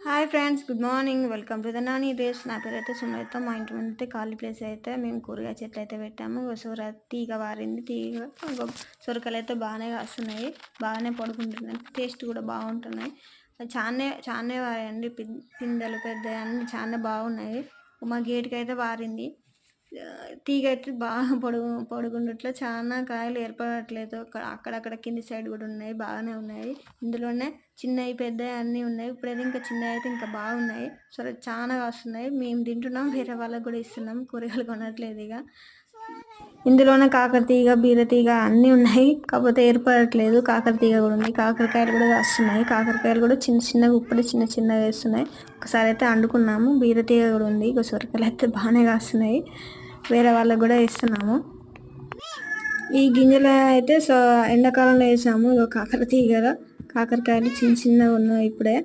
Hi friends, good morning. Welcome to the Nani days. నా పేరైతే సుమలత. మా ఇంటి ముందు అయితే ఖాళీ ప్లేస్ అయితే మేము కూరగాయ చెట్లు అయితే పెట్టాము. సొర తీగ వారింది. సొరకాయలు అయితే బాగానే కాస్తున్నాయి, బాగానే పడుకుంటున్నాయి. టేస్ట్ కూడా బాగుంటున్నాయి. చానే వారండి. పిందెలు పెద్ద అన్ని చాలా బాగున్నాయి. మా గేటుకి అయితే వారింది. తీగ అయితే బాగా పొడుగుండట్లో చాలా కాయలు ఏర్పడట్లేదు. అక్కడక్కడ కింది సైడ్ కూడా ఉన్నాయి, బాగానే ఉన్నాయి. ఇందులోనే చిన్నవి పెద్దవి అన్నీ ఉన్నాయి. ఇప్పుడైతే ఇంకా చిన్నవి అయితే ఇంకా బాగున్నాయి. సరే, చాలా వస్తున్నాయి. మేము తింటున్నాం, వేరే వాళ్ళకి కూడా ఇస్తున్నాం. కూరగాయలు కొనట్లేదు ఇక. ఇందులోనే కాకరతీగ, బీరతీగ అన్నీ ఉన్నాయి, కాకపోతే ఏర్పడట్లేదు. కాకరతీగ కూడా ఉంది, కాకరకాయలు కూడా వస్తున్నాయి. కాకరకాయలు కూడా చిన్న చిన్నగా ఉప్పుడు చిన్నగా వేస్తున్నాయి. ఒకసారి అయితే వండుకున్నాము. బీరతీగ కూడా ఉంది. ఇక సొరకాయలు అయితే బాగానే కాస్తున్నాయి, వేరే వాళ్ళకి కూడా ఇస్తున్నాము. ఈ గింజలు అయితే ఎండాకాలంలో వేసాము. కాకరకాయలు చిన్నగా ఉన్నాయి ఇప్పుడే.